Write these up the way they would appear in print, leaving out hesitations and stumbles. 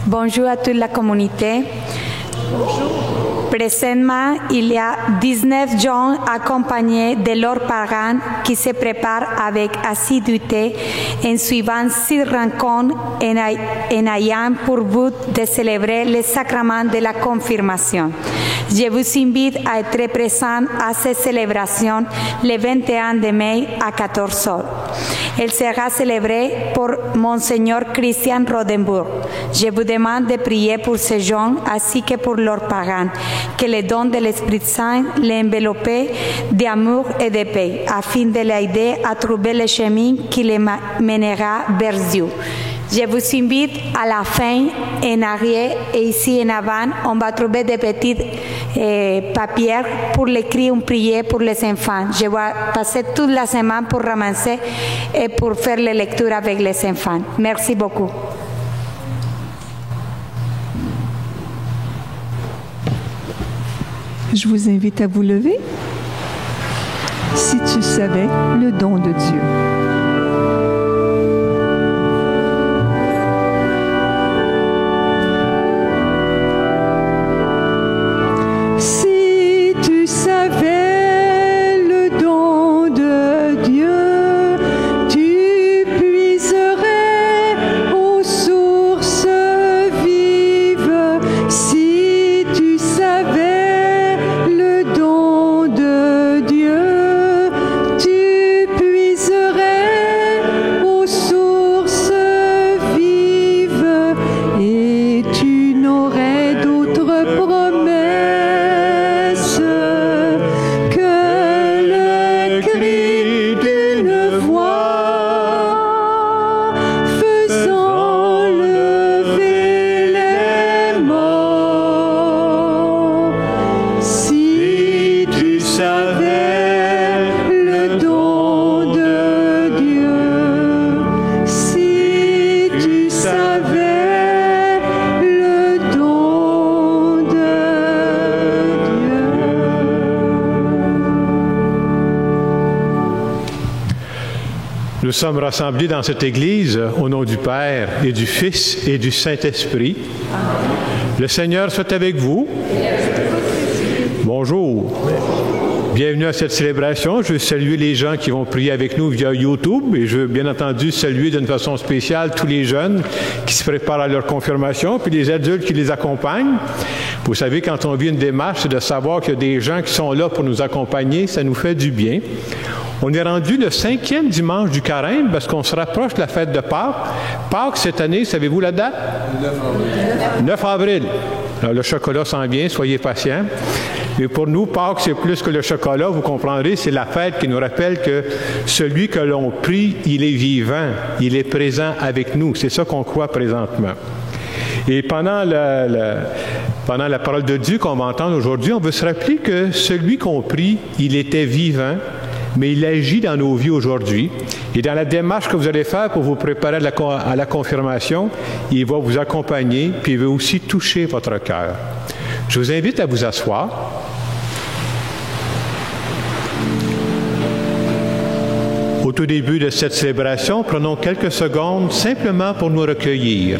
Bonjour à toute la communauté. Bonjour. Présentement, il y a 19 gens accompagnés de leurs parents qui se préparent avec assiduité en suivant ces rencontres en ayant pour but de célébrer le sacrement de la confirmation. Je vous invite à être présents à cette célébration le 21 de mai à 14 heures. Elle sera célébrée pour Monseigneur Christian Rodenburg. Je vous demande de prier pour ces gens ainsi que pour leurs parents, que le don de l'Esprit Saint l'enveloppe d'amour et de paix, afin de l'aider à trouver le chemin qui les mènera vers Dieu. Je vous invite à la fin, en arrière et ici en avant, on va trouver des petits papiers pour l'écrire une prière pour les enfants. Je vais passer toute la semaine pour ramasser et pour faire les lectures avec les enfants. Merci beaucoup. Je vous invite à vous lever. Si tu savais le don de Dieu. Si tu savais le don de Dieu, tu puiserais aux sources vives. Si tu savais le don de Dieu, tu puiserais aux sources vives et tu n'aurais d'autre promesse que le cri d'une voix faisant lever les morts. Si tu savais le don de Dieu, si tu savais le don de Dieu. Nous sommes rassemblés dans cette Église au nom du Père et du Fils et du Saint-Esprit. Le Seigneur soit avec vous. Bonjour. Bienvenue à cette célébration. Je veux saluer les gens qui vont prier avec nous via YouTube et je veux bien entendu saluer d'une façon spéciale tous les jeunes qui se préparent à leur confirmation puis les adultes qui les accompagnent. Vous savez, quand on vit une démarche, c'est de savoir qu'il y a des gens qui sont là pour nous accompagner. Ça nous fait du bien. On est rendu le 5e dimanche du carême parce qu'on se rapproche de la fête de Pâques. Pâques, cette année, savez-vous la date? 9 avril. Alors, le chocolat s'en vient, soyez patients. Mais pour nous, Pâques, c'est plus que le chocolat, vous comprendrez, c'est la fête qui nous rappelle que celui que l'on prie, il est vivant, il est présent avec nous. C'est ça qu'on croit présentement. Et pendant la parole de Dieu qu'on va entendre aujourd'hui, on veut se rappeler que celui qu'on prie, il était vivant, mais il agit dans nos vies aujourd'hui. Et dans la démarche que vous allez faire pour vous préparer à la confirmation, il va vous accompagner, puis il veut aussi toucher votre cœur. Je vous invite à vous asseoir. Au tout début de cette célébration, prenons quelques secondes simplement pour nous recueillir.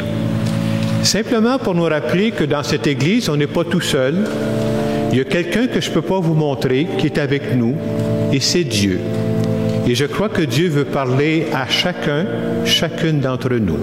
Simplement pour nous rappeler que dans cette Église, on n'est pas tout seul. Il y a quelqu'un que je ne peux pas vous montrer qui est avec nous, et c'est Dieu. Et je crois que Dieu veut parler à chacun, chacune d'entre nous.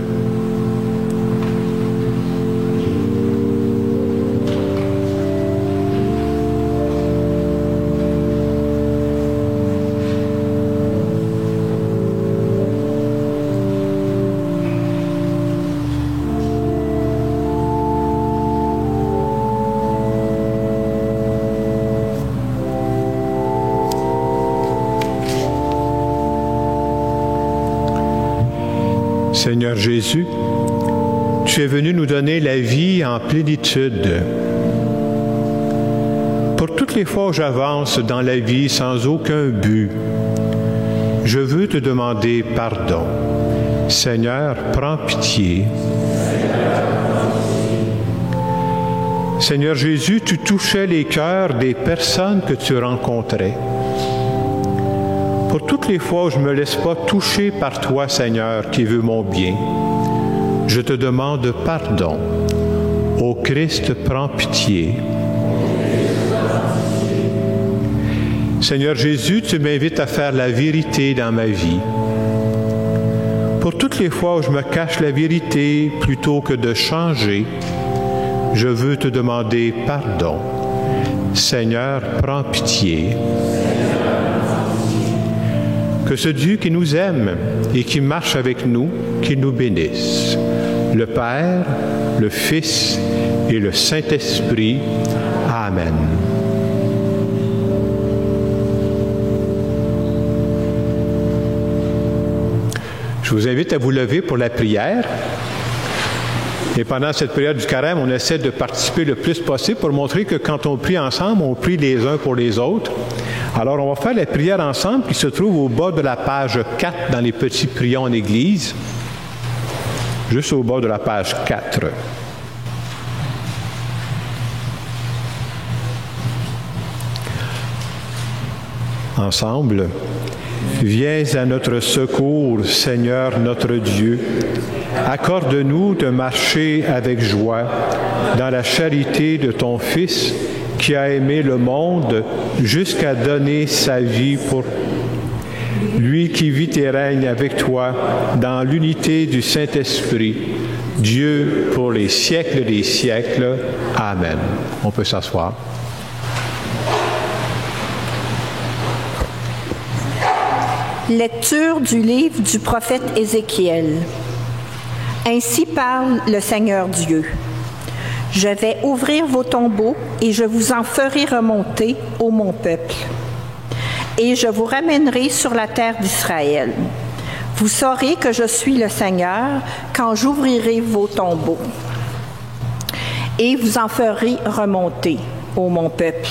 Seigneur Jésus, tu es venu nous donner la vie en plénitude. Pour toutes les fois où j'avance dans la vie sans aucun but, je veux te demander pardon. Seigneur, prends pitié. Seigneur Jésus, tu touchais les cœurs des personnes que tu rencontrais. Pour toutes les fois où je ne me laisse pas toucher par toi, Seigneur, qui veux mon bien, je te demande pardon. Ô Christ, prends pitié. Seigneur Jésus, tu m'invites à faire la vérité dans ma vie. Pour toutes les fois où je me cache la vérité plutôt que de changer, je veux te demander pardon. Seigneur, prends pitié. Que ce Dieu qui nous aime et qui marche avec nous, qu'il nous bénisse. Le Père, le Fils et le Saint-Esprit. Amen. Je vous invite à vous lever pour la prière. Et pendant cette période du carême, on essaie de participer le plus possible pour montrer que quand on prie ensemble, on prie les uns pour les autres. Alors, on va faire la prière ensemble qui se trouve au bas de la page 4 dans les petits prions en Église. Juste au bas de la page 4. Ensemble. Viens à notre secours, Seigneur notre Dieu. Accorde-nous de marcher avec joie dans la charité de ton Fils qui a aimé le monde jusqu'à donner sa vie pour lui qui vit et règne avec toi dans l'unité du Saint-Esprit, Dieu pour les siècles des siècles. Amen. On peut s'asseoir. Lecture du livre du prophète Ézéchiel. Ainsi parle le Seigneur Dieu. Je vais ouvrir vos tombeaux et je vous en ferai remonter, ô mon peuple. Et je vous ramènerai sur la terre d'Israël. Vous saurez que je suis le Seigneur quand j'ouvrirai vos tombeaux. Et vous en ferez remonter, ô mon peuple.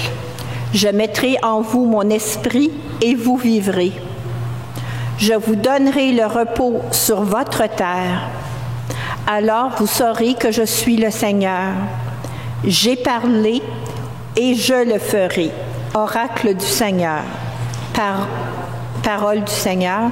Je mettrai en vous mon esprit et vous vivrez. Je vous donnerai le repos sur votre terre. Alors vous saurez que je suis le Seigneur. J'ai parlé et je le ferai. Oracle du Seigneur. Parole du Seigneur.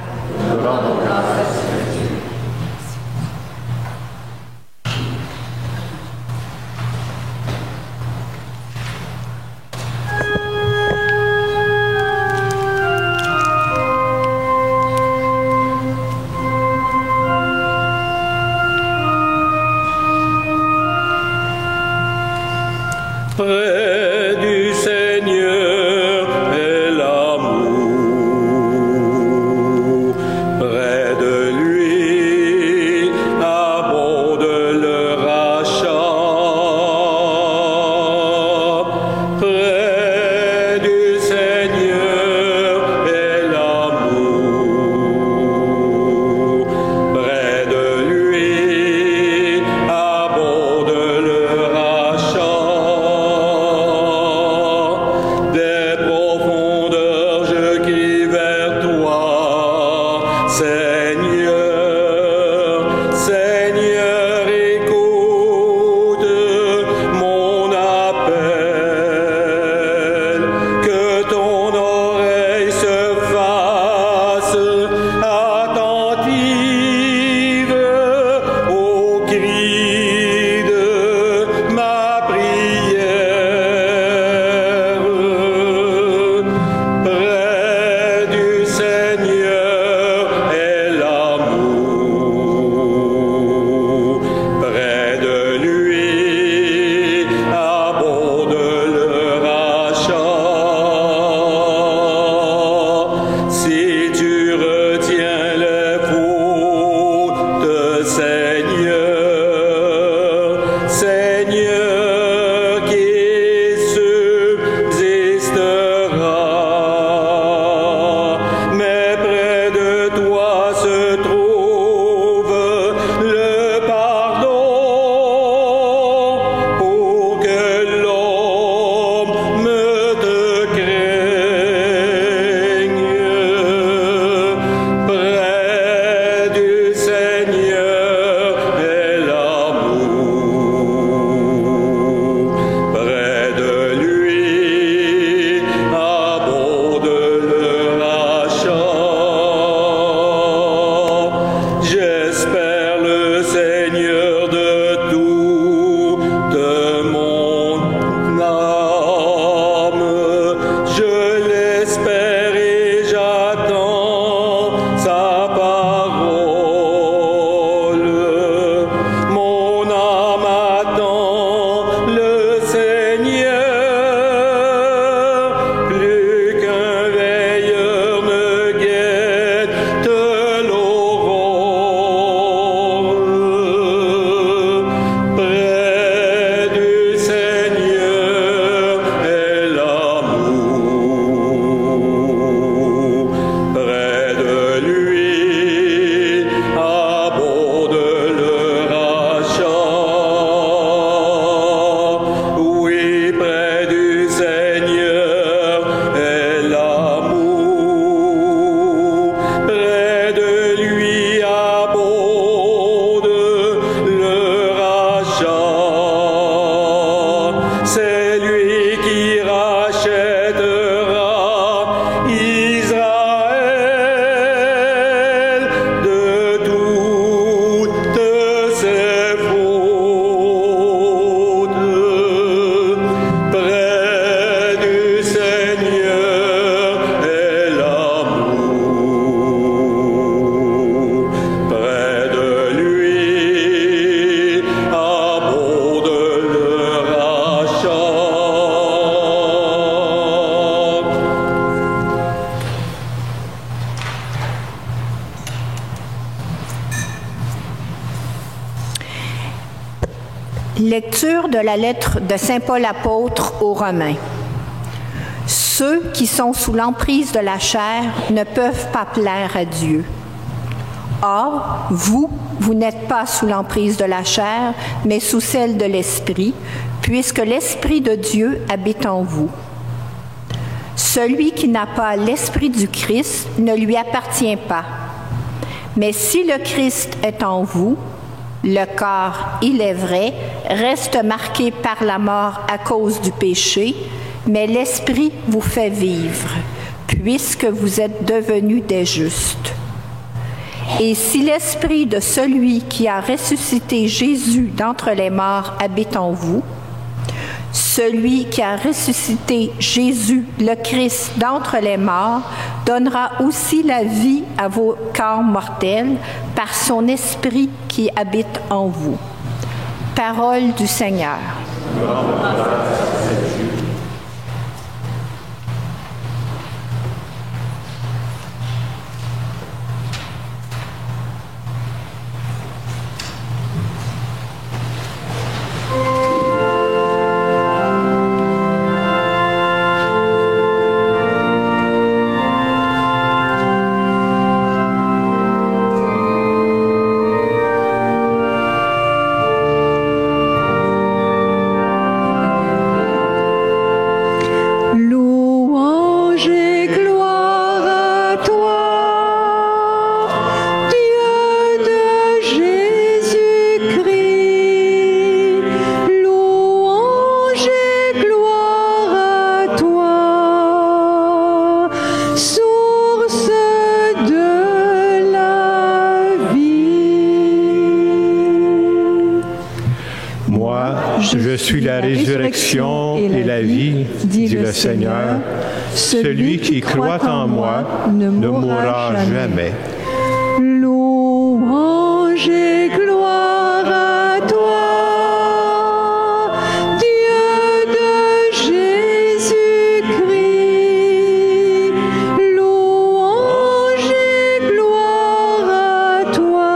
Près du Seigneur est l'amour, près de lui abonde le rachat. Près du Seigneur est l'amour, près de lui abonde le rachat. Lecture de la lettre de Saint Paul apôtre aux Romains. Ceux qui sont sous l'emprise de la chair ne peuvent pas plaire à Dieu. Or, vous n'êtes pas sous l'emprise de la chair, mais sous celle de l'Esprit, puisque l'Esprit de Dieu habite en vous. Celui qui n'a pas l'Esprit du Christ ne lui appartient pas. Mais si le Christ est en vous, le corps, il est vrai, reste marqué par la mort à cause du péché, mais l'Esprit vous fait vivre, puisque vous êtes devenus des justes. Et si l'Esprit de celui qui a ressuscité Jésus d'entre les morts habite en vous, celui qui a ressuscité Jésus, le Christ, d'entre les morts, donnera aussi la vie à vos corps mortels par son Esprit qui habite en vous. Parole du Seigneur. Je suis la résurrection et la vie, dit le Seigneur. Celui qui croit en moi ne mourra jamais. Louange et gloire à toi, Dieu de Jésus-Christ. Louange et gloire à toi,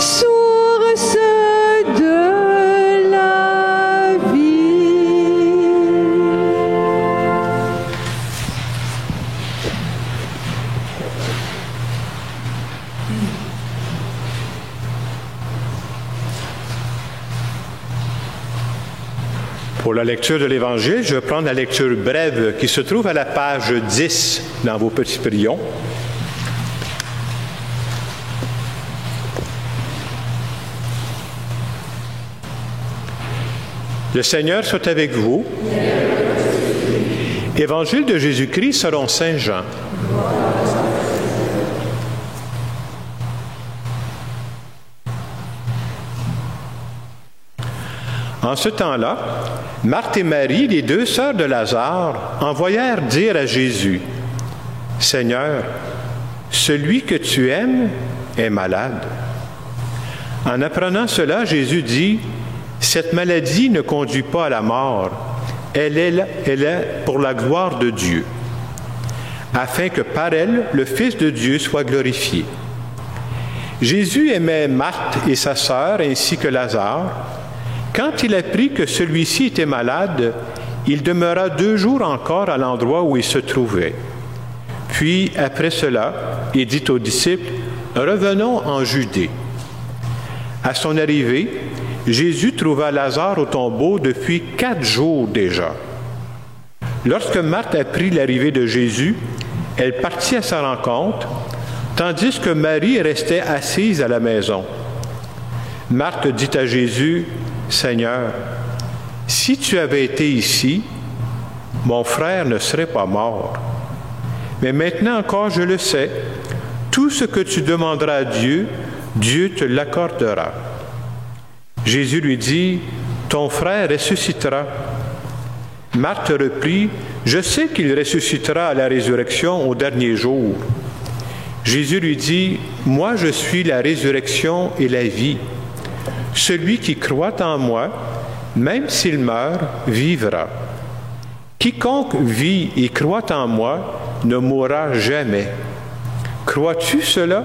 source de la vie. Pour la lecture de l'Évangile, je vais prendre la lecture brève qui se trouve à la page 10 dans vos petits prions. Le Seigneur soit avec vous. Évangile de Jésus-Christ selon Saint Jean. En ce temps-là, Marthe et Marie, les deux sœurs de Lazare, envoyèrent dire à Jésus, « Seigneur, celui que tu aimes est malade. » En apprenant cela, Jésus dit, « Cette maladie ne conduit pas à la mort, elle est pour la gloire de Dieu, afin que par elle, le Fils de Dieu soit glorifié. » Jésus aimait Marthe et sa sœur ainsi que Lazare. Quand il apprit que celui-ci était malade, il demeura 2 jours encore à l'endroit où il se trouvait. Puis, après cela, il dit aux disciples, « Revenons en Judée. » À son arrivée, Jésus trouva Lazare au tombeau depuis 4 jours déjà. Lorsque Marthe apprit l'arrivée de Jésus, elle partit à sa rencontre, tandis que Marie restait assise à la maison. Marthe dit à Jésus, « Seigneur, si tu avais été ici, mon frère ne serait pas mort. Mais maintenant encore, je le sais, tout ce que tu demanderas à Dieu, Dieu te l'accordera. » Jésus lui dit, « Ton frère ressuscitera. » Marthe reprit, « Je sais qu'il ressuscitera à la résurrection au dernier jour. » Jésus lui dit, « Moi je suis la résurrection et la vie. Celui qui croit en moi, même s'il meurt, vivra. Quiconque vit et croit en moi ne mourra jamais. Crois-tu cela? »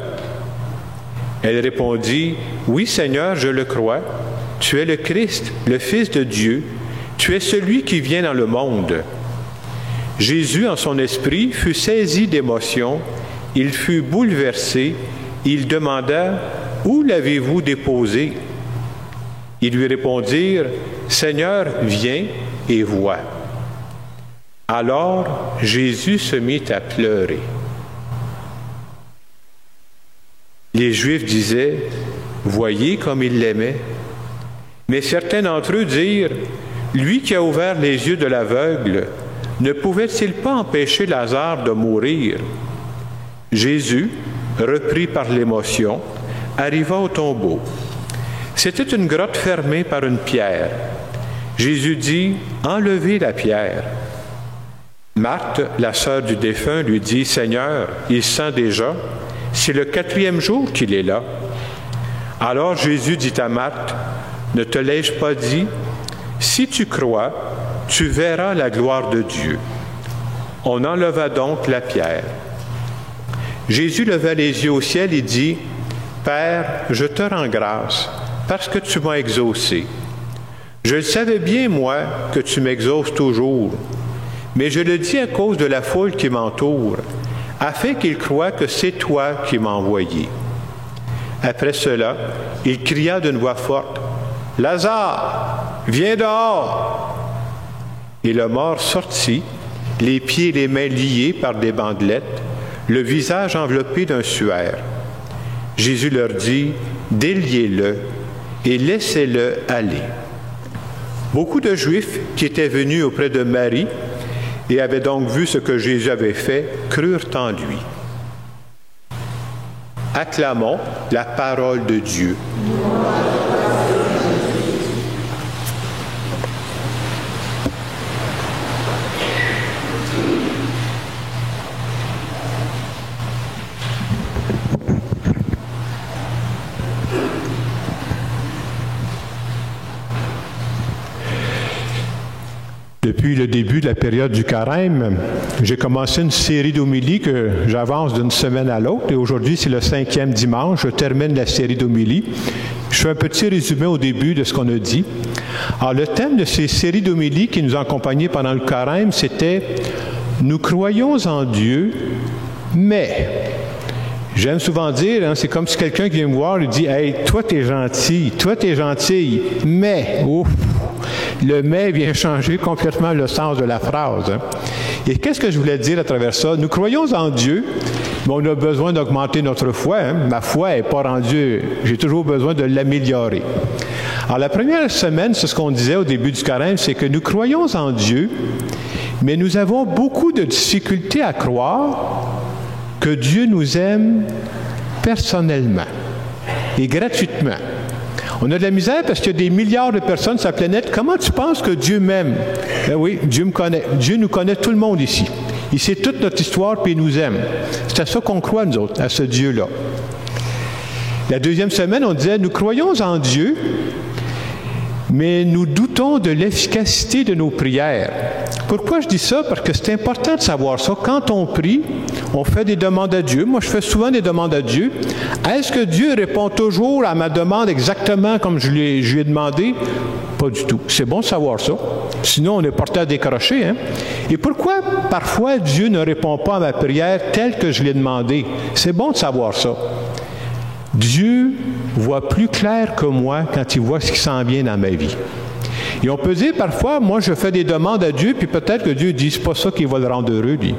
Elle répondit, « Oui, Seigneur, je le crois. Tu es le Christ, le Fils de Dieu. Tu es celui qui vient dans le monde. » Jésus, en son esprit, fut saisi d'émotion. Il fut bouleversé. Il demanda, « Où l'avez-vous déposé? » Ils lui répondirent, « Seigneur, viens et vois. » Alors Jésus se mit à pleurer. Les Juifs disaient, « Voyez comme il l'aimait. » Mais certains d'entre eux dirent, « Lui qui a ouvert les yeux de l'aveugle, ne pouvait-il pas empêcher Lazare de mourir? » Jésus, repris par l'émotion, arriva au tombeau. C'était une grotte fermée par une pierre. Jésus dit, « Enlevez la pierre. » Marthe, la sœur du défunt, lui dit, « Seigneur, il sent déjà, c'est le 4e jour qu'il est là. » Alors Jésus dit à Marthe, « Ne te l'ai-je pas dit? Si tu crois, tu verras la gloire de Dieu. » On enleva donc la pierre. Jésus leva les yeux au ciel et dit, « Père, je te rends grâce, parce que tu m'as exaucé. Je le savais bien, moi, que tu m'exauces toujours, mais je le dis à cause de la foule qui m'entoure, afin qu'ils croient que c'est toi qui m'as envoyé. » Après cela, il cria d'une voix forte, « Lazare, viens dehors! » Et le mort sortit, les pieds et les mains liés par des bandelettes, le visage enveloppé d'un suaire. Jésus leur dit, « Déliez-le et laissez-le aller. » Beaucoup de Juifs qui étaient venus auprès de Marie et avaient donc vu ce que Jésus avait fait, crurent en lui. Acclamons la parole de Dieu. Depuis le début de la période du carême, j'ai commencé une série d'homélies que j'avance d'une semaine à l'autre. Et aujourd'hui, c'est le 5e dimanche. Je termine la série d'homélies. Je fais un petit résumé au début de ce qu'on a dit. Alors, le thème de ces séries d'homélies qui nous ont accompagnés pendant le carême, c'était « Nous croyons en Dieu, mais... » J'aime souvent dire, c'est comme si quelqu'un qui vient me voir et dit « Hey, toi, t'es gentil, toi, t'es gentille, mais... » Ouf! Le « mais » vient changer complètement le sens de la phrase. Et qu'est-ce que je voulais dire à travers ça? Nous croyons en Dieu, mais on a besoin d'augmenter notre foi. Ma foi n'est pas rendue, j'ai toujours besoin de l'améliorer. Alors, la première semaine, c'est ce qu'on disait au début du carême, c'est que nous croyons en Dieu, mais nous avons beaucoup de difficultés à croire que Dieu nous aime personnellement et gratuitement. On a de la misère parce qu'il y a des milliards de personnes sur la planète. Comment tu penses que Dieu m'aime? Ben oui, Dieu me connaît. Dieu nous connaît tout le monde ici. Il sait toute notre histoire puis il nous aime. C'est à ça qu'on croit, nous autres, à ce Dieu-là. La deuxième semaine, on disait, nous croyons en Dieu, mais nous doutons de l'efficacité de nos prières. Pourquoi je dis ça? Parce que c'est important de savoir ça. Quand on prie, on fait des demandes à Dieu. Moi, je fais souvent des demandes à Dieu. Est-ce que Dieu répond toujours à ma demande exactement comme je lui ai demandé? Pas du tout. C'est bon de savoir ça. Sinon, on est porté à décrocher. Hein? Et pourquoi, parfois, Dieu ne répond pas à ma prière telle que je l'ai demandé? C'est bon de savoir ça. Dieu voit plus clair que moi quand il voit ce qui s'en vient dans ma vie. Et on peut dire parfois, moi je fais des demandes à Dieu, puis peut-être que Dieu dit, c'est pas ça qui va le rendre heureux, lui.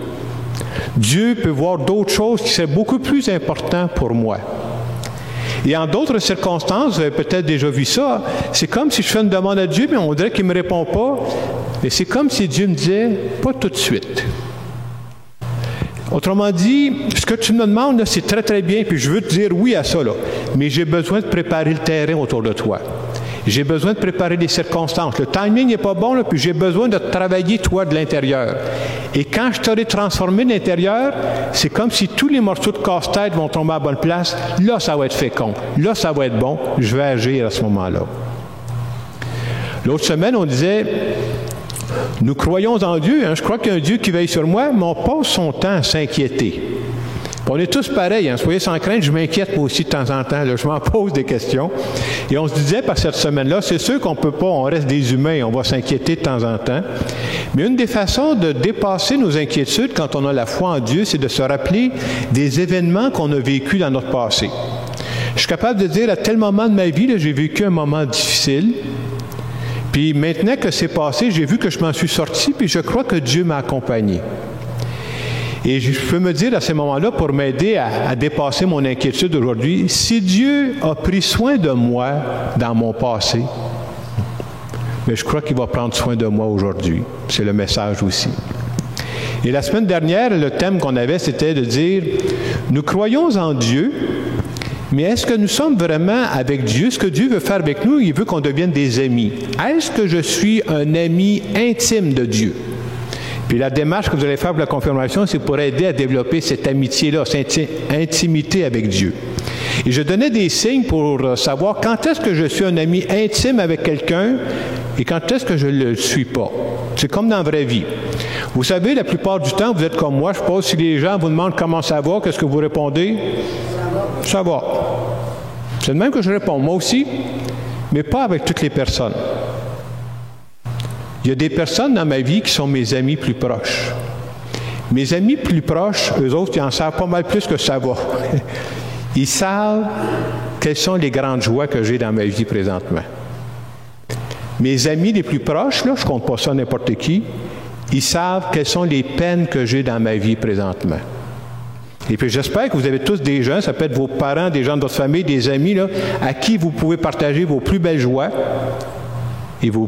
Dieu peut voir d'autres choses qui sont beaucoup plus importantes pour moi. Et en d'autres circonstances, vous avez peut-être déjà vu ça, c'est comme si je fais une demande à Dieu, mais on dirait qu'il ne me répond pas. Et c'est comme si Dieu me disait, pas tout de suite. Autrement dit, ce que tu me demandes, là, c'est très, très bien, puis je veux te dire oui à ça, là. Mais j'ai besoin de préparer le terrain autour de toi. J'ai besoin de préparer les circonstances. Le timing n'est pas bon, là, puis j'ai besoin de travailler, toi, de l'intérieur. Et quand je t'aurai transformé de l'intérieur, c'est comme si tous les morceaux de casse-tête vont tomber à la bonne place. Là, ça va être fécond. Là, ça va être bon. Je vais agir à ce moment-là. L'autre semaine, on disait... Nous croyons en Dieu. Hein? Je crois qu'il y a un Dieu qui veille sur moi, mais on passe son temps à s'inquiéter. On est tous pareils, hein? Soyez sans crainte, je m'inquiète moi aussi de temps en temps, là, je m'en pose des questions. Et on se disait par cette semaine-là, c'est sûr qu'on ne peut pas, on reste des humains, on va s'inquiéter de temps en temps. Mais une des façons de dépasser nos inquiétudes quand on a la foi en Dieu, c'est de se rappeler des événements qu'on a vécus dans notre passé. Je suis capable de dire, à tel moment de ma vie, là, j'ai vécu un moment difficile. Puis maintenant que c'est passé, j'ai vu que je m'en suis sorti, puis je crois que Dieu m'a accompagné. Et je peux me dire à ces moments-là, pour m'aider à dépasser mon inquiétude aujourd'hui, si Dieu a pris soin de moi dans mon passé, mais je crois qu'il va prendre soin de moi aujourd'hui. C'est le message aussi. Et la semaine dernière, le thème qu'on avait, c'était de dire, nous croyons en Dieu, mais est-ce que nous sommes vraiment avec Dieu? Ce que Dieu veut faire avec nous, il veut qu'on devienne des amis. Est-ce que je suis un ami intime de Dieu? Puis la démarche que vous allez faire pour la confirmation, c'est pour aider à développer cette amitié-là, cette intimité avec Dieu. Et je donnais des signes pour savoir quand est-ce que je suis un ami intime avec quelqu'un et quand est-ce que je ne le suis pas. C'est comme dans la vraie vie. Vous savez, la plupart du temps, vous êtes comme moi. Je suppose si les gens vous demandent comment ça va, qu'est-ce que vous répondez? Ça va. C'est le même que je réponds, moi aussi, mais pas avec toutes les personnes. Il y a des personnes dans ma vie qui sont mes amis plus proches. Mes amis plus proches, eux autres, ils en savent pas mal plus que ça va. Ils savent quelles sont les grandes joies que j'ai dans ma vie présentement. Mes amis les plus proches, là, je ne compte pas ça n'importe qui, ils savent quelles sont les peines que j'ai dans ma vie présentement. Et puis j'espère que vous avez tous des gens, ça peut être vos parents, des gens de votre famille, des amis, là, à qui vous pouvez partager vos plus belles joies et vos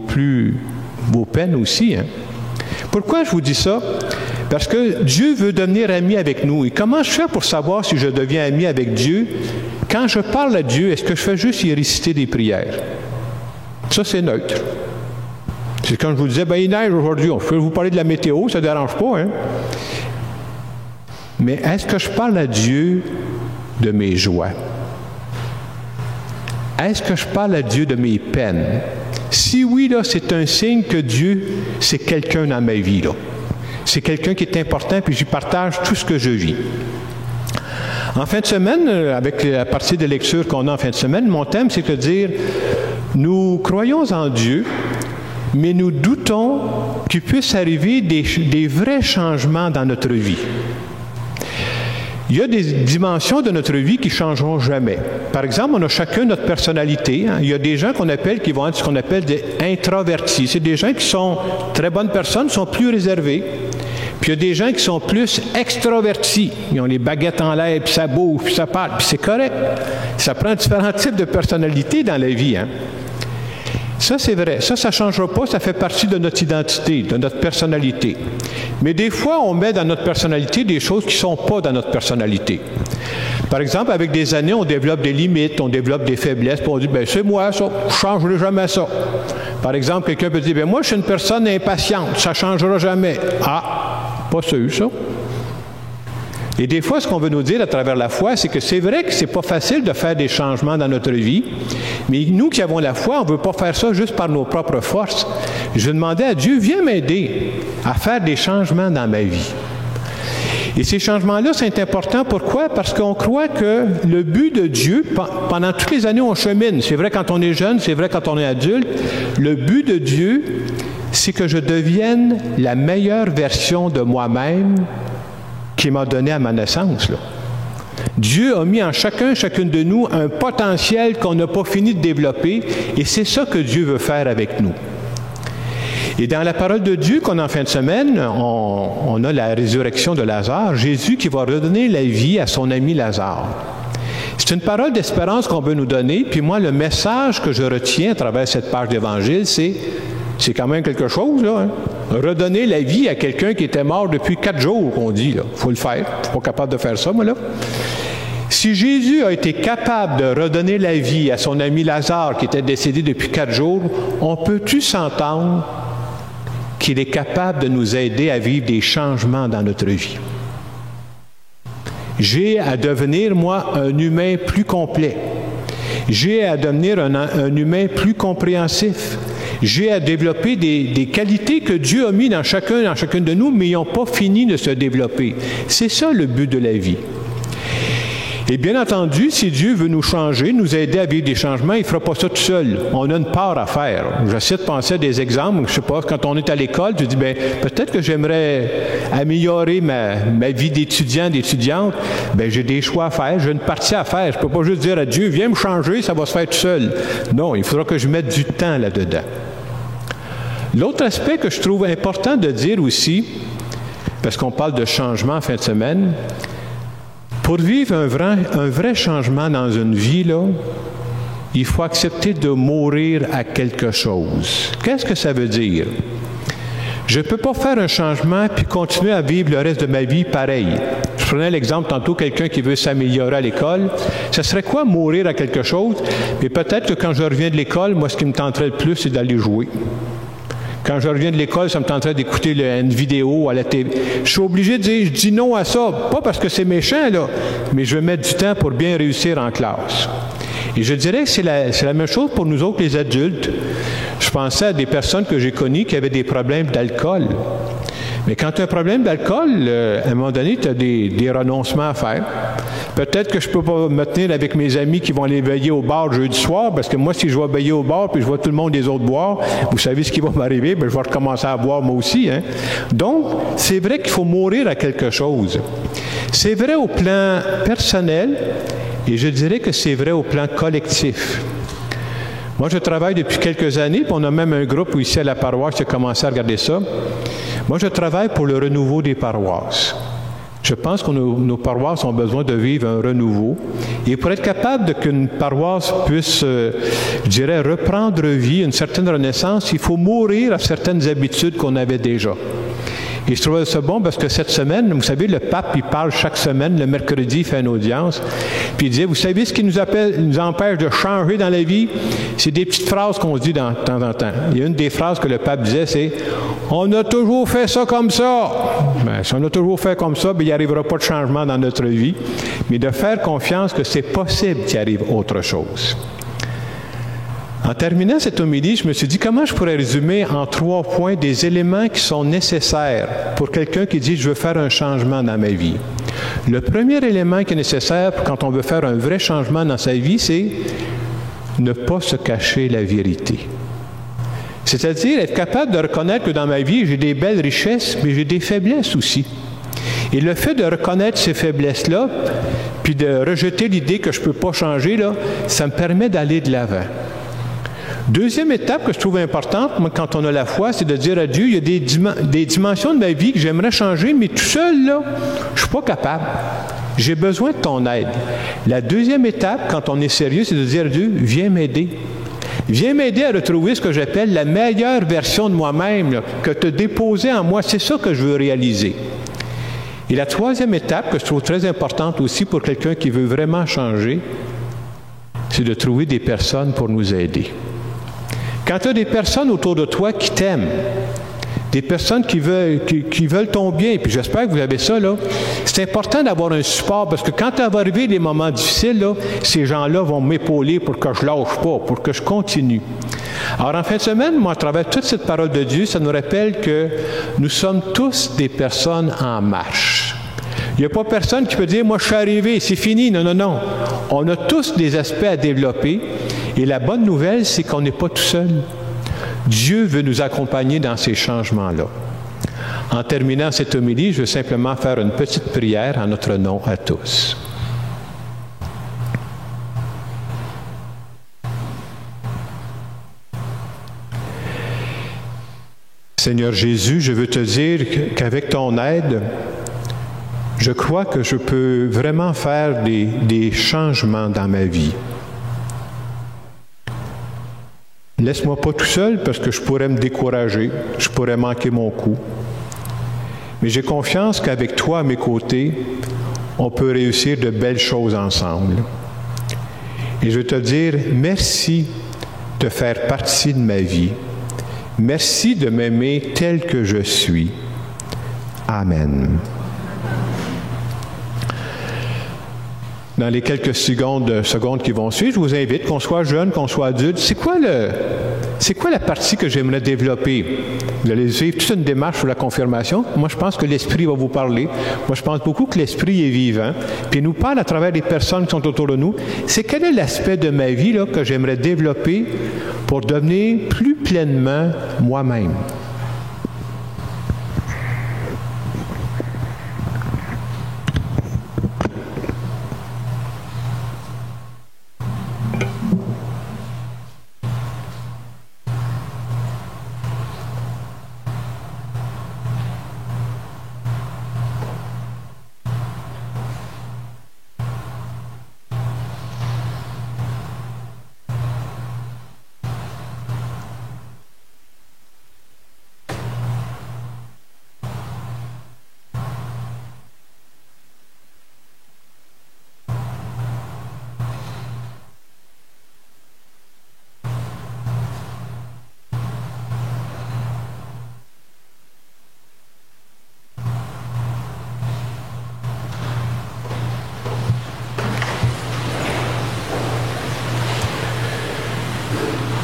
peines aussi. Hein? Pourquoi je vous dis ça? Parce que Dieu veut devenir ami avec nous. Et comment je fais pour savoir si je deviens ami avec Dieu? Quand je parle à Dieu, est-ce que je fais juste y réciter des prières? Ça, c'est neutre. C'est quand je vous disais, il neige aujourd'hui, on peut vous parler de la météo, ça ne dérange pas, hein? Mais est-ce que je parle à Dieu de mes joies? Est-ce que je parle à Dieu de mes peines? Si oui, là, c'est un signe que Dieu, c'est quelqu'un dans ma vie, là. C'est quelqu'un qui est important, puis j'y partage tout ce que je vis. En fin de semaine, avec la partie de lecture qu'on a en fin de semaine, mon thème, c'est de dire, nous croyons en Dieu, mais nous doutons qu'il puisse arriver des vrais changements dans notre vie. Il y a des dimensions de notre vie qui ne changeront jamais. Par exemple, on a chacun notre personnalité. Hein. Il y a des gens qui vont être ce qu'on appelle des introvertis. C'est des gens qui sont très bonnes personnes, sont plus réservés. Puis il y a des gens qui sont plus extrovertis. Ils ont les baguettes en l'air, puis ça bouge, puis ça parle, puis c'est correct. Ça prend différents types de personnalités dans la vie. Hein. Ça, c'est vrai. Ça ne changera pas. Ça fait partie de notre identité, de notre personnalité. Mais des fois, on met dans notre personnalité des choses qui ne sont pas dans notre personnalité. Par exemple, avec des années, on développe des limites, on développe des faiblesses, puis on dit, c'est moi ça, je ne changerai jamais ça. Par exemple, quelqu'un peut dire, moi, je suis une personne impatiente, ça ne changera jamais. Ah, pas sûr, ça. Et des fois, ce qu'on veut nous dire à travers la foi, c'est que c'est vrai que c'est pas facile de faire des changements dans notre vie, mais nous qui avons la foi, on ne veut pas faire ça juste par nos propres forces. Je demandais à Dieu, viens m'aider à faire des changements dans ma vie. Et ces changements-là, c'est important. Pourquoi? Parce qu'on croit que le but de Dieu, pendant toutes les années, on chemine. C'est vrai quand on est jeune, c'est vrai quand on est adulte. Le but de Dieu, c'est que je devienne la meilleure version de moi-même qu'il m'a donné à ma naissance. Là. Dieu a mis en chacune de nous un potentiel qu'on n'a pas fini de développer, et c'est ça que Dieu veut faire avec nous. Et dans la parole de Dieu qu'on a en fin de semaine, on a la résurrection de Lazare, Jésus qui va redonner la vie à son ami Lazare. C'est une parole d'espérance qu'on veut nous donner, puis moi, le message que je retiens à travers cette page d'Évangile, c'est quand même quelque chose, là. Hein? Redonner la vie à quelqu'un qui était mort depuis 4 jours, on dit, là. Il faut le faire. Je ne suis pas capable de faire ça, moi, là. Si Jésus a été capable de redonner la vie à son ami Lazare qui était décédé depuis 4 jours, on peut-tu s'entendre qu'il est capable de nous aider à vivre des changements dans notre vie? J'ai à devenir, moi, un humain plus complet. J'ai à devenir un humain plus compréhensif. J'ai à développer des qualités que Dieu a mis dans chacune de nous, mais ils n'ont pas fini de se développer. C'est ça le but de la vie. Et bien entendu, si Dieu veut nous changer, nous aider à vivre des changements, il ne fera pas ça tout seul. On a une part à faire. J'essaie de penser à des exemples. Je ne sais pas, quand on est à l'école, je dis, bien, peut-être que j'aimerais améliorer ma vie d'étudiant, d'étudiante. Bien, j'ai des choix à faire, j'ai une partie à faire. Je ne peux pas juste dire à Dieu, viens me changer, ça va se faire tout seul. Non, il faudra que je mette du temps là-dedans. L'autre aspect que je trouve important de dire aussi, parce qu'on parle de changement en fin de semaine, pour vivre un vrai changement dans une vie, là, il faut accepter de mourir à quelque chose. Qu'est-ce que ça veut dire? Je ne peux pas faire un changement puis continuer à vivre le reste de ma vie pareil. Je prenais l'exemple tantôt, quelqu'un qui veut s'améliorer à l'école. Ce serait quoi mourir à quelque chose? Mais peut-être que quand je reviens de l'école, moi, ce qui me tenterait le plus, c'est d'aller jouer. Quand je reviens de l'école, ça me tenterait d'écouter une vidéo à la télé. Je suis obligé de dire, je dis non à ça, pas parce que c'est méchant, là, mais je vais mettre du temps pour bien réussir en classe. Et je dirais que c'est la même chose pour nous autres, les adultes. Je pensais à des personnes que j'ai connues qui avaient des problèmes d'alcool. Mais quand tu as un problème d'alcool, à un moment donné, tu as des renoncements à faire. Peut-être que je ne peux pas me tenir avec mes amis qui vont aller veiller au bar jeudi soir, parce que moi, si je vais veiller au bar puis je vois tout le monde des autres boire, vous savez ce qui va m'arriver, bien, je vais recommencer à boire moi aussi. Hein? Donc, c'est vrai qu'il faut mourir à quelque chose. C'est vrai au plan personnel, et je dirais que c'est vrai au plan collectif. Moi, je travaille depuis quelques années, puis on a même un groupe ici à la paroisse qui a commencé à regarder ça. Moi, je travaille pour le renouveau des paroisses. Je pense que nos paroisses ont besoin de vivre un renouveau. Et pour être capable qu'une paroisse puisse, je dirais, reprendre vie, une certaine renaissance, il faut mourir à certaines habitudes qu'on avait déjà. Et je trouvais ça bon parce que cette semaine, vous savez, le pape, il parle chaque semaine, le mercredi, il fait une audience, puis il disait, vous savez ce qui nous empêche de changer dans la vie? C'est des petites phrases qu'on se dit de temps en temps. Il y a une des phrases que le pape disait, c'est « On a toujours fait ça comme ça! » Bien, si on a toujours fait comme ça, bien, il n'y arrivera pas de changement dans notre vie, mais de faire confiance que c'est possible qu'il arrive autre chose. En terminant cette homélie, je me suis dit comment je pourrais résumer en 3 points des éléments qui sont nécessaires pour quelqu'un qui dit « je veux faire un changement dans ma vie ». Le premier élément qui est nécessaire quand on veut faire un vrai changement dans sa vie, c'est ne pas se cacher la vérité. C'est-à-dire être capable de reconnaître que dans ma vie, j'ai des belles richesses, mais j'ai des faiblesses aussi. Et le fait de reconnaître ces faiblesses-là, puis de rejeter l'idée que je ne peux pas changer, là, ça me permet d'aller de l'avant. Deuxième étape que je trouve importante, moi, quand on a la foi, c'est de dire à Dieu, il y a des dimensions de ma vie que j'aimerais changer, mais tout seul, là, je ne suis pas capable. J'ai besoin de ton aide. La deuxième étape, quand on est sérieux, c'est de dire à Dieu, viens m'aider. Viens m'aider à retrouver ce que j'appelle la meilleure version de moi-même, là, que tu as déposée en moi. C'est ça que je veux réaliser. Et la troisième étape, que je trouve très importante aussi pour quelqu'un qui veut vraiment changer, c'est de trouver des personnes pour nous aider. Quand tu as des personnes autour de toi qui t'aiment, des personnes qui veulent ton bien, puis j'espère que vous avez ça, là, c'est important d'avoir un support, parce que quand ça va arriver des moments difficiles, là, ces gens-là vont m'épauler pour que je ne lâche pas, pour que je continue. Alors, en fin de semaine, moi, à travers toute cette parole de Dieu, ça nous rappelle que nous sommes tous des personnes en marche. Il n'y a pas personne qui peut dire « moi, je suis arrivé, c'est fini ». Non, non, non. On a tous des aspects à développer. Et la bonne nouvelle, c'est qu'on n'est pas tout seul. Dieu veut nous accompagner dans ces changements-là. En terminant cette homélie, je veux simplement faire une petite prière en notre nom à tous. Seigneur Jésus, je veux te dire qu'avec ton aide, je crois que je peux vraiment faire des changements dans ma vie. Laisse-moi pas tout seul parce que je pourrais me décourager, je pourrais manquer mon coup. Mais j'ai confiance qu'avec toi à mes côtés, on peut réussir de belles choses ensemble. Et je veux te dire merci de faire partie de ma vie. Merci de m'aimer tel que je suis. Amen. dans les quelques secondes qui vont suivre, je vous invite, qu'on soit jeune, qu'on soit adulte, c'est quoi la partie que j'aimerais développer? Vous allez suivre toute une démarche sur la confirmation. Moi, je pense que l'Esprit va vous parler. Moi, je pense beaucoup que l'Esprit est vivant, puis il nous parle à travers les personnes qui sont autour de nous. C'est quel est l'aspect de ma vie là, que j'aimerais développer pour devenir plus pleinement moi-même?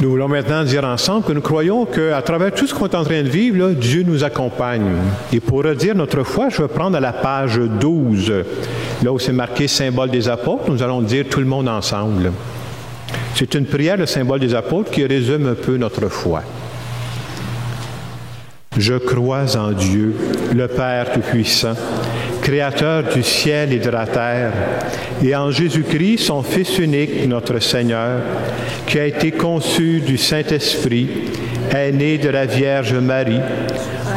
Nous voulons maintenant dire ensemble que nous croyons qu'à travers tout ce qu'on est en train de vivre, là, Dieu nous accompagne. Et pour redire notre foi, je vais prendre à la page 12, là où c'est marqué « Symbole des apôtres », nous allons dire tout le monde ensemble. C'est une prière, le symbole des apôtres, qui résume un peu notre foi. Je crois en Dieu, le Père Tout-Puissant, Créateur du ciel et de la terre, et en Jésus-Christ, son Fils unique, notre Seigneur, qui a été conçu du Saint-Esprit, est né de la Vierge Marie,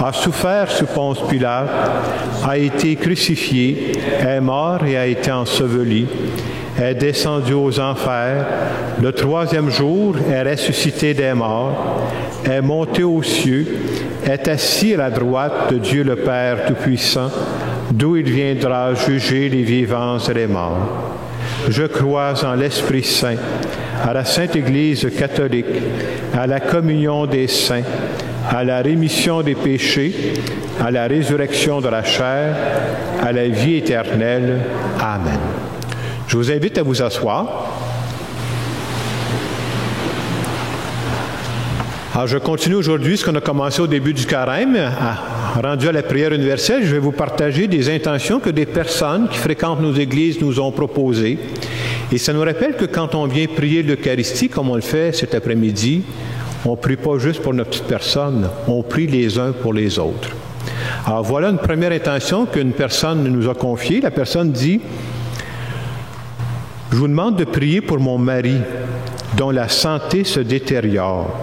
a souffert sous Ponce Pilate, a été crucifié, est mort et a été enseveli, est descendu aux enfers, le troisième jour est ressuscité des morts, est monté aux cieux, est assis à la droite de Dieu le Père Tout-Puissant, d'où il viendra juger les vivants et les morts. Je crois en l'Esprit Saint, à la Sainte Église catholique, à la communion des saints, à la rémission des péchés, à la résurrection de la chair, à la vie éternelle. Amen. Je vous invite à vous asseoir. Alors, je continue aujourd'hui ce qu'on a commencé au début du carême. Rendu à la prière universelle, je vais vous partager des intentions que des personnes qui fréquentent nos églises nous ont proposées. Et ça nous rappelle que quand on vient prier l'Eucharistie, comme on le fait cet après-midi, on ne prie pas juste pour notre petite personne, on prie les uns pour les autres. Alors voilà une première intention qu'une personne nous a confiée. La personne dit « Je vous demande de prier pour mon mari, dont la santé se détériore.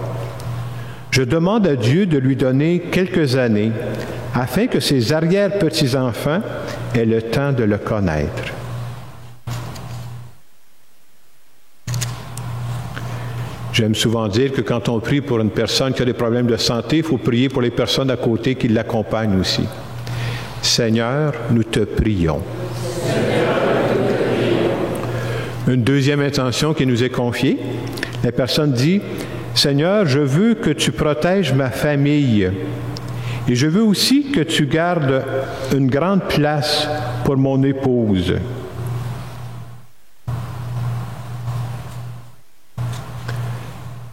Je demande à Dieu de lui donner quelques années afin que ses arrière-petits-enfants aient le temps de le connaître. » J'aime souvent dire que quand on prie pour une personne qui a des problèmes de santé, il faut prier pour les personnes à côté qui l'accompagnent aussi. Seigneur, nous te prions. Une deuxième intention qui nous est confiée, la personne dit « Seigneur, je veux que tu protèges ma famille et je veux aussi que tu gardes une grande place pour mon épouse. »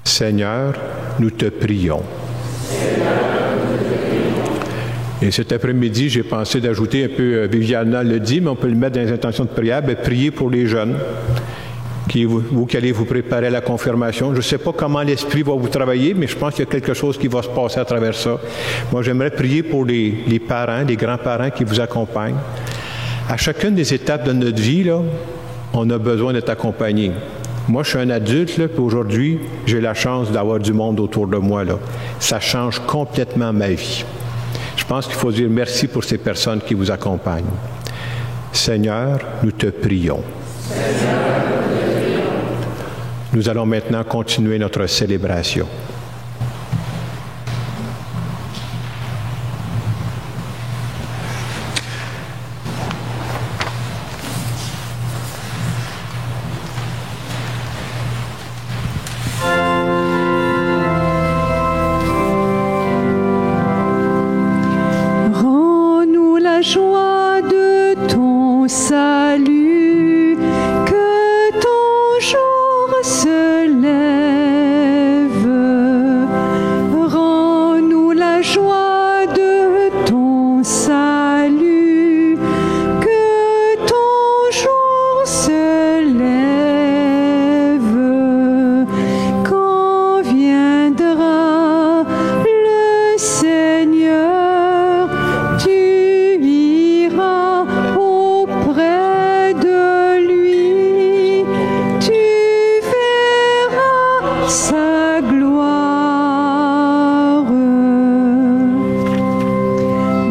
Seigneur, nous te prions. Et cet après-midi, j'ai pensé d'ajouter un peu, Viviana le dit, mais on peut le mettre dans les intentions de prière, prier pour les jeunes, vous qui allez vous préparer à la confirmation. Je ne sais pas comment l'Esprit va vous travailler, mais je pense qu'il y a quelque chose qui va se passer à travers ça. Moi, j'aimerais prier pour les parents, les grands-parents qui vous accompagnent. À chacune des étapes de notre vie, là, on a besoin d'être accompagné. Moi, je suis un adulte, là, puis aujourd'hui, j'ai la chance d'avoir du monde autour de moi, là. Ça change complètement ma vie. Je pense qu'il faut dire merci pour ces personnes qui vous accompagnent. Seigneur, nous te prions. Nous allons maintenant continuer notre célébration. Rends-nous la joie de ton salut Rends-nous la joie de ton salut, que ton jour se lève, quand viendra le Seigneur, tu iras auprès de lui, tu verras sa gloire.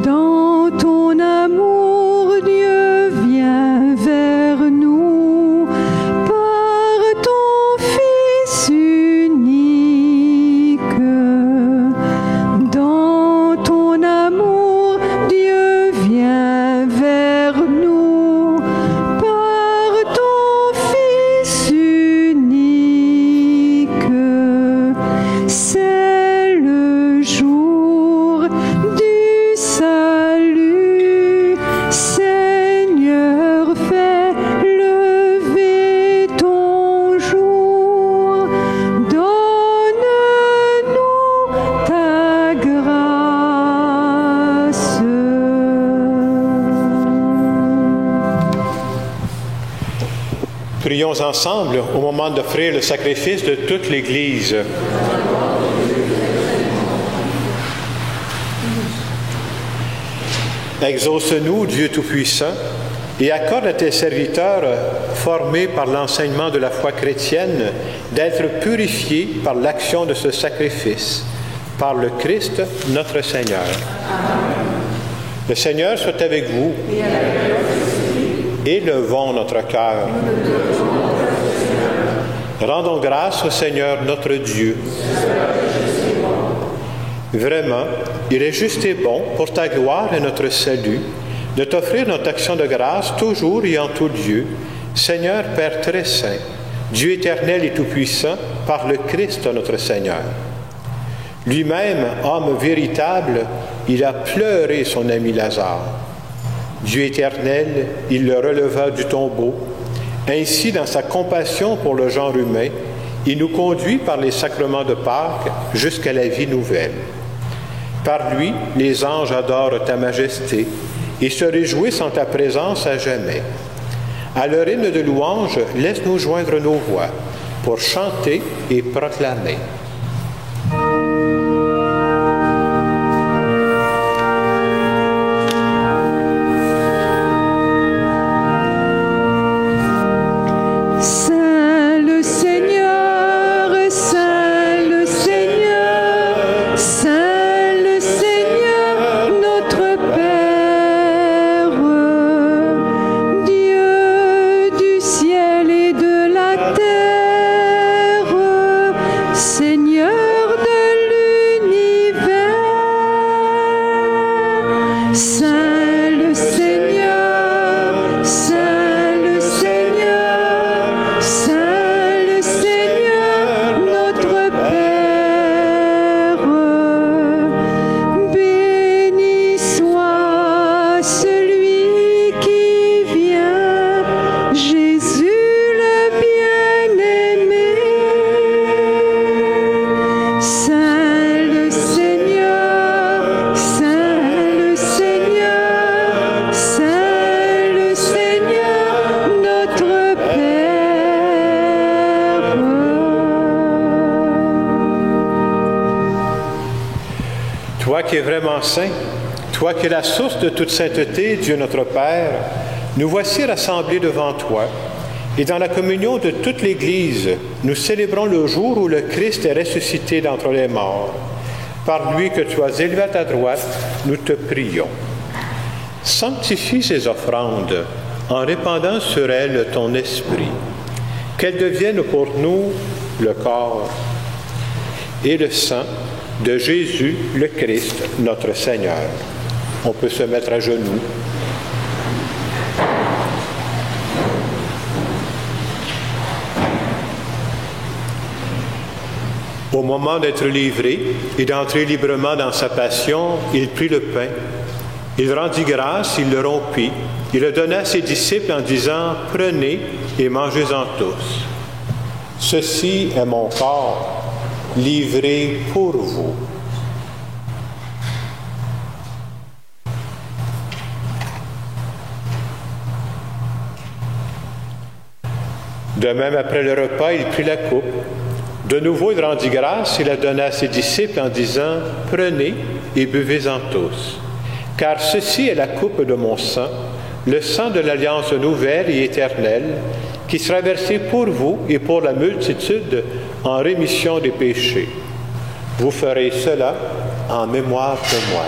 Dans ton amour, Dieu vient vers nous par ton Fils unique. Dans ton amour, Dieu vient vers nous par ton Fils unique. C'est le jour du salut. Seigneur, fais lever ton jour. Donne-nous ta grâce. Prions ensemble au moment d'offrir le sacrifice de toute l'Église. Exauce-nous, Dieu Tout-Puissant, et accorde à tes serviteurs, formés par l'enseignement de la foi chrétienne, d'être purifiés par l'action de ce sacrifice, par le Christ notre Seigneur. Le Seigneur soit avec vous. Élevons notre cœur. Rendons grâce au Seigneur notre Dieu. Vraiment, il est juste et bon, pour ta gloire et notre salut, de t'offrir notre action de grâce toujours et en tout lieu, Seigneur Père très saint, Dieu éternel et tout-puissant, par le Christ notre Seigneur. Lui-même, homme véritable, il a pleuré son ami Lazare. Dieu éternel, il le releva du tombeau. Ainsi, dans sa compassion pour le genre humain, il nous conduit par les sacrements de Pâques jusqu'à la vie nouvelle. Par lui, les anges adorent ta majesté et se réjouissent en ta présence à jamais. À leur hymne de louange, laisse-nous joindre nos voix pour chanter et proclamer. Toi qui es vraiment saint, toi qui es la source de toute sainteté, Dieu notre Père, nous voici rassemblés devant toi, et dans la communion de toute l'Église, nous célébrons le jour où le Christ est ressuscité d'entre les morts. Par lui que tu as élevé à ta droite, nous te prions. Sanctifie ces offrandes en répandant sur elles ton esprit, qu'elles deviennent pour nous le corps et le sang de Jésus le Christ, notre Seigneur. On peut se mettre à genoux. Au moment d'être livré et d'entrer librement dans sa passion, il prit le pain. Il rendit grâce, il le rompit, il le donna à ses disciples en disant « Prenez et mangez-en tous. Ceci est mon corps, livré pour vous. De même, après le repas, il prit la coupe. De nouveau, il rendit grâce et la donna à ses disciples en disant, « Prenez et buvez-en tous, car ceci est la coupe de mon sang, le sang de l'alliance nouvelle et éternelle, qui sera versé pour vous et pour la multitude en rémission des péchés. Vous ferez cela en mémoire de moi. »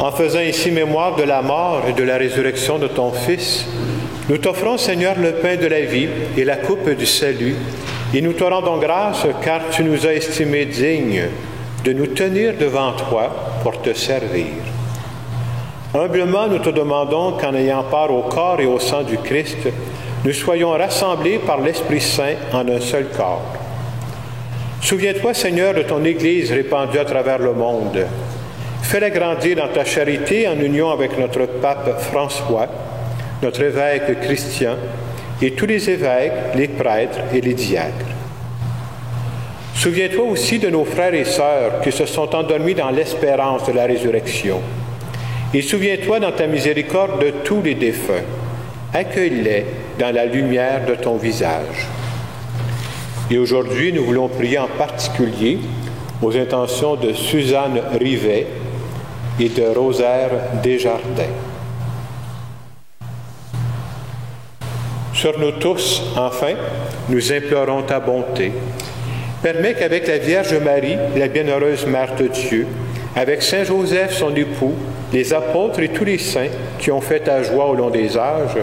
En faisant ici mémoire de la mort et de la résurrection de ton Fils, nous t'offrons, Seigneur, le pain de la vie et la coupe du salut, et nous te rendons grâce car tu nous as estimés dignes de nous tenir devant toi pour te servir. Humblement, nous te demandons qu'en ayant part au corps et au sang du Christ, nous soyons rassemblés par l'Esprit Saint en un seul corps. Souviens-toi, Seigneur, de ton Église répandue à travers le monde. Fais-la grandir dans ta charité en union avec notre pape François, notre évêque Christian et tous les évêques, les prêtres et les diacres. Souviens-toi aussi de nos frères et sœurs qui se sont endormis dans l'espérance de la résurrection. Et souviens-toi dans ta miséricorde de tous les défunts. Accueille-les dans la lumière de ton visage. Et aujourd'hui, nous voulons prier en particulier aux intentions de Suzanne Rivet et de Rosaire Desjardins. Sur nous tous, enfin, nous implorons ta bonté. Permets qu'avec la Vierge Marie, la bienheureuse Mère de Dieu, avec Saint Joseph, son époux, les apôtres et tous les saints qui ont fait ta joie au long des âges,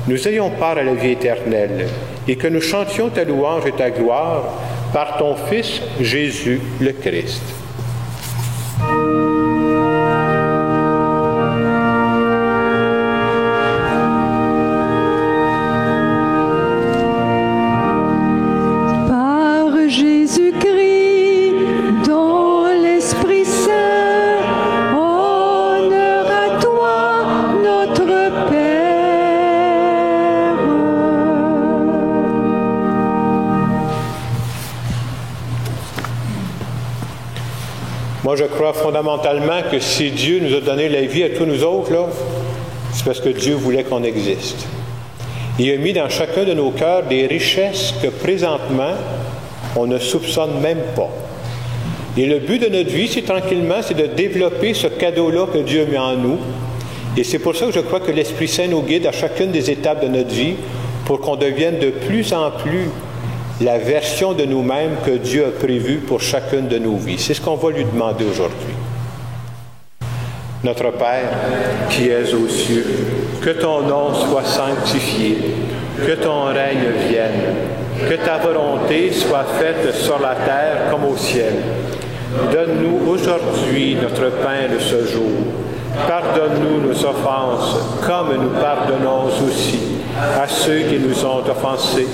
nous ayons part à la vie éternelle et que nous chantions ta louange et ta gloire par ton Fils Jésus le Christ. Moi, je crois fondamentalement que si Dieu nous a donné la vie à tous nous autres, là, c'est parce que Dieu voulait qu'on existe. Il a mis dans chacun de nos cœurs des richesses que présentement, on ne soupçonne même pas. Et le but de notre vie, c'est tranquillement, c'est de développer ce cadeau-là que Dieu a mis en nous. Et c'est pour ça que je crois que l'Esprit Saint nous guide à chacune des étapes de notre vie pour qu'on devienne de plus en plus la version de nous-mêmes que Dieu a prévue pour chacune de nos vies. C'est ce qu'on va lui demander aujourd'hui. Notre Père, qui es aux cieux, que ton nom soit sanctifié, que ton règne vienne, que ta volonté soit faite sur la terre comme au ciel. Donne-nous aujourd'hui notre pain de ce jour. Pardonne-nous nos offenses, comme nous pardonnons aussi à ceux qui nous ont offensés.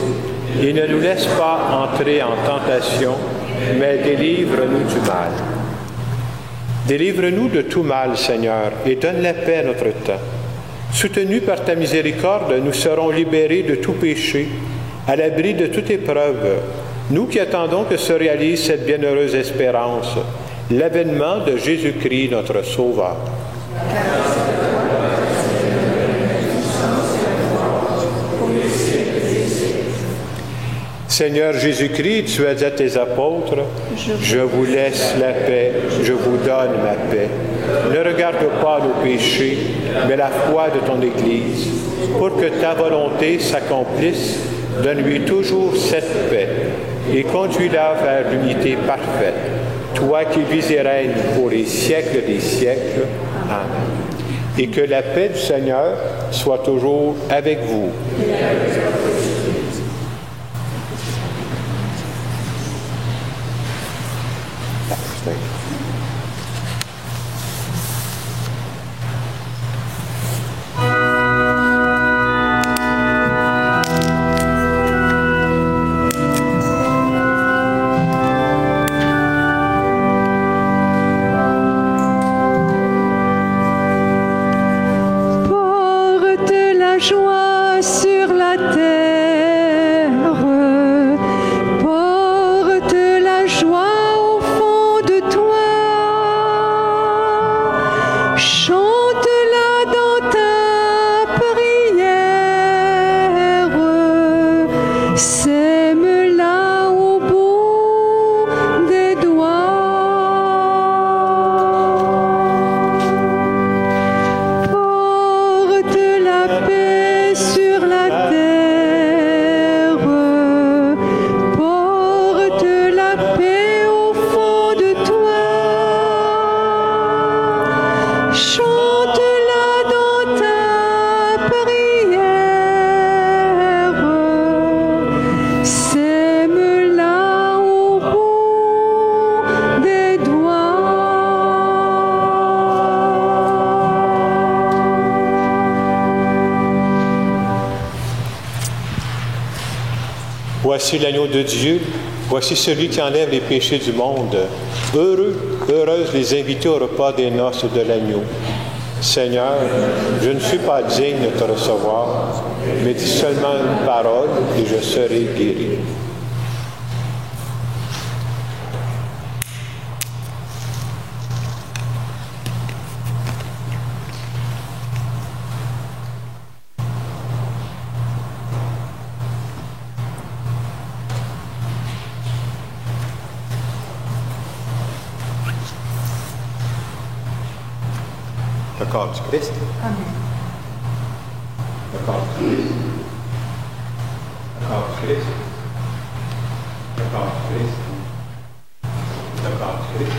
Et ne nous laisse pas entrer en tentation, mais délivre-nous du mal. Délivre-nous de tout mal, Seigneur, et donne la paix à notre temps. Soutenus par ta miséricorde, nous serons libérés de tout péché, à l'abri de toute épreuve, nous qui attendons que se réalise cette bienheureuse espérance, l'avènement de Jésus-Christ, notre Sauveur. Seigneur Jésus-Christ, tu as dit à tes apôtres, « Je vous laisse la paix, je vous donne ma paix. Ne regarde pas nos péchés, mais la foi de ton Église. Pour que ta volonté s'accomplisse, donne-lui toujours cette paix et conduis-la vers l'unité parfaite. Toi qui vis et règnes pour les siècles des siècles. Amen. et que la paix du Seigneur soit toujours avec vous. Joie sur la terre, porte la joie au fond de toi, chante-la dans ta prière, sème-la au bout des doigts, porte la paix sur la terre, porte la paix au fond de toi, chante-la dans ta prière, sème-la au bout des doigts. Voici l'agneau de Dieu, voici celui qui enlève les péchés du monde. Heureux, heureuses les invités au repas des noces de l'agneau. Seigneur, je ne suis pas digne de te recevoir, mais dis seulement une parole et je serai guéri. Le corps du Christ. Amen. Le corps du Christ. Le corps du Christ. Le corps du Christ. Le corps du Christ.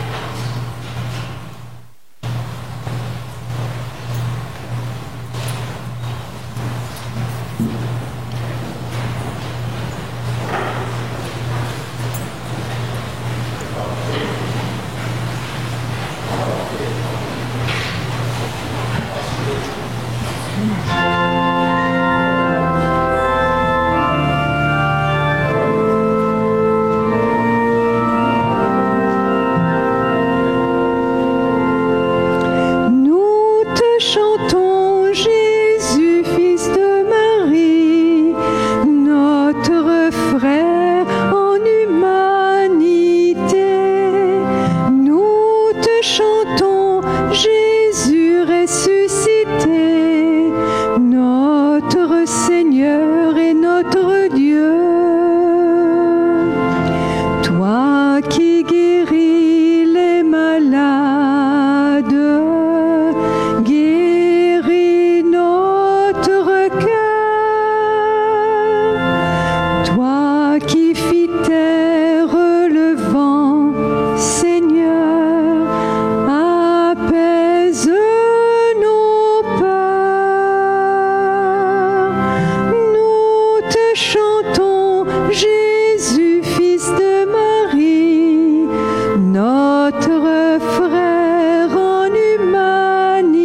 Nous te chantons, Jésus, fils de Marie, notre frère en humanité. Nous te chantons, Jésus ressuscité, notre Seigneur et notre Dieu. Toi qui guéris les malades, guéris notre cœur. Toi qui fis taire le vent, Seigneur, apaise nos peurs. Nous te chantons, Jésus, fils de Marie, notre frère en humanité.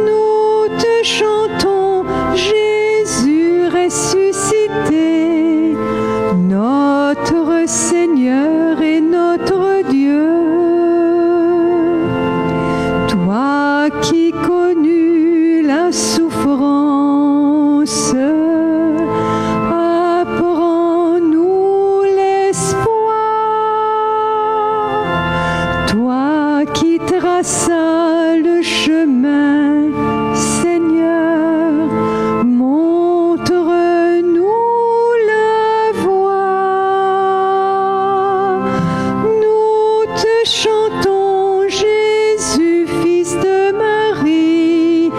Nous te chantons, Jésus ressuscité, notre Seigneur et notre Dieu. Toi qui connus la souffrance, apprends-nous l'espoir. Toi qui traças le chemin, Seigneur, montre-nous la voie. Nous te chantons, Jésus, fils de Marie,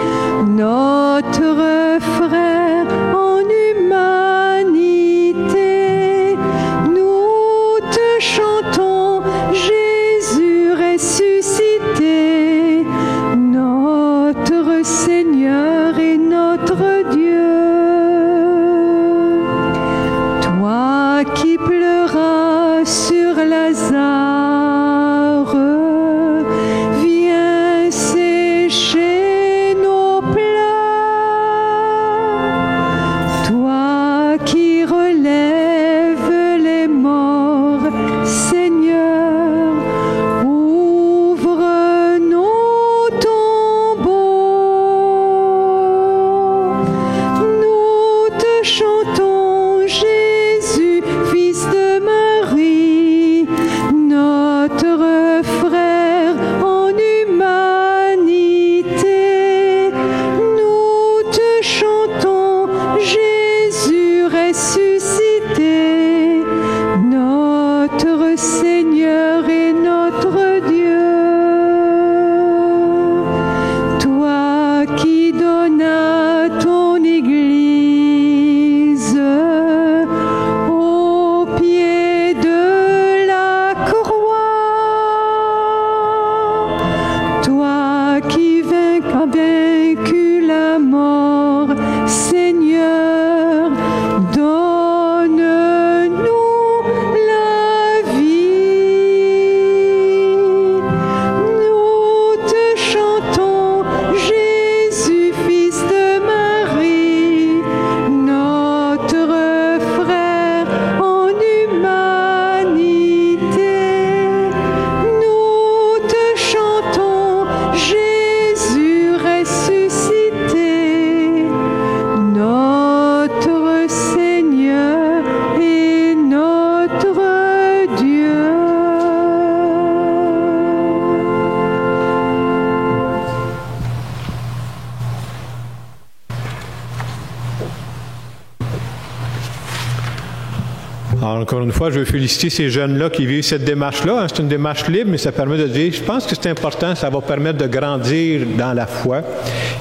Alors, encore une fois, je veux féliciter ces jeunes-là qui vivent cette démarche-là. Hein. C'est une démarche libre, mais ça permet de dire, je pense que c'est important, ça va permettre de grandir dans la foi.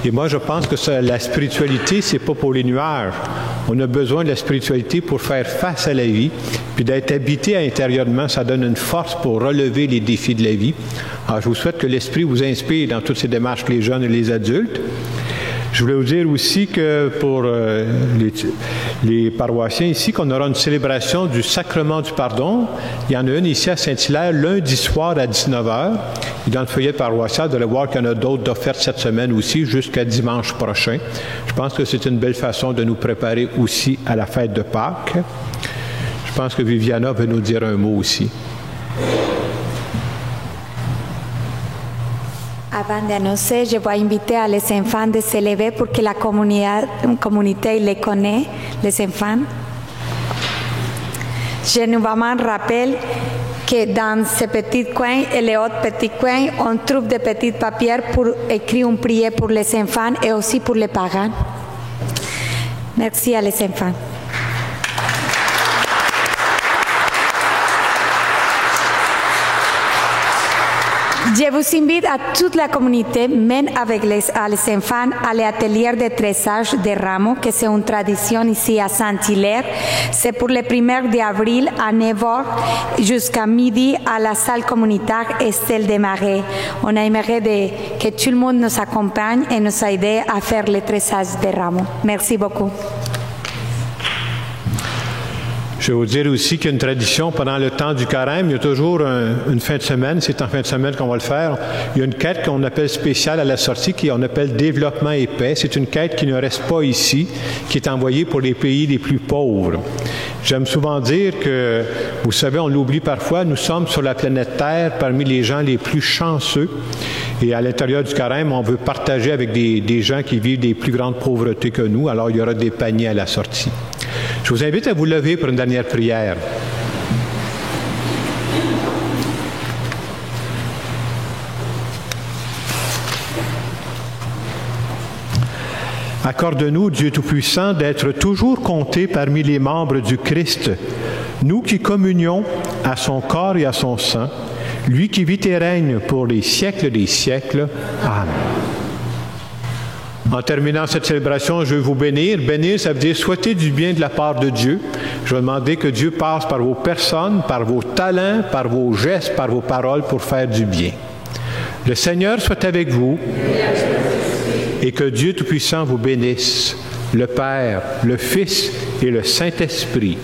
Et moi, je pense que la spiritualité, c'est pas pour les nuages. On a besoin de la spiritualité pour faire face à la vie, puis d'être habité intérieurement, ça donne une force pour relever les défis de la vie. Alors, je vous souhaite que l'Esprit vous inspire dans toutes ces démarches, les jeunes et les adultes. Je voulais vous dire aussi que pour les paroissiens ici, qu'on aura une célébration du sacrement du pardon. Il y en a une ici à Saint-Hilaire, lundi soir à 19h. Et dans le feuillet paroissial, vous allez voir qu'il y en a d'autres d'offertes cette semaine aussi, jusqu'à dimanche prochain. Je pense que c'est une belle façon de nous préparer aussi à la fête de Pâques. Je pense que Viviana veut nous dire un mot aussi. Avant d'annoncer, je vais inviter les enfants de se lever pour que la communauté les connaisse, les enfants. Je nous rappelle que dans ces petits coins et les autres petits coins, on trouve des petits papiers pour écrire une prière pour les enfants et aussi pour les parents. Merci à les enfants. Je vous invite à toute la communauté, même avec les enfants, à l'atelier de tressage de rameaux, que c'est une tradition ici à Saint-Hilaire. C'est pour le 1er avril à 9h jusqu'à midi à la salle communautaire Estelle des Marais. On aimerait que tout le monde nous accompagne et nous aide à faire le tressage de rameaux. Merci beaucoup. Je vais vous dire aussi qu'il y a une tradition pendant le temps du carême. Il y a toujours une fin de semaine. C'est en fin de semaine qu'on va le faire. Il y a une quête qu'on appelle spéciale à la sortie, qu'on appelle Développement et paix. C'est une quête qui ne reste pas ici, qui est envoyée pour les pays les plus pauvres. J'aime souvent dire que, vous savez, on l'oublie parfois, nous sommes sur la planète Terre parmi les gens les plus chanceux. Et à l'intérieur du carême, on veut partager avec des gens qui vivent des plus grandes pauvretés que nous. Alors, il y aura des paniers à la sortie. Je vous invite à vous lever pour une dernière prière. Accorde-nous, Dieu Tout-Puissant, d'être toujours comptés parmi les membres du Christ, nous qui communions à son corps et à son sang, lui qui vit et règne pour les siècles des siècles. Amen. En terminant cette célébration, je veux vous bénir. Bénir, ça veut dire souhaiter du bien de la part de Dieu. Je vais demander que Dieu passe par vos personnes, par vos talents, par vos gestes, par vos paroles pour faire du bien. Le Seigneur soit avec vous et que Dieu Tout-Puissant vous bénisse, le Père, le Fils et le Saint-Esprit.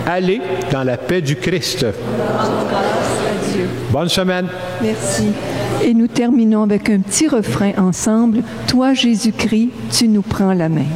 Allez dans la paix du Christ. Bonne semaine. Merci. Et nous terminons avec un petit refrain ensemble. Toi, Jésus-Christ, tu nous prends la main.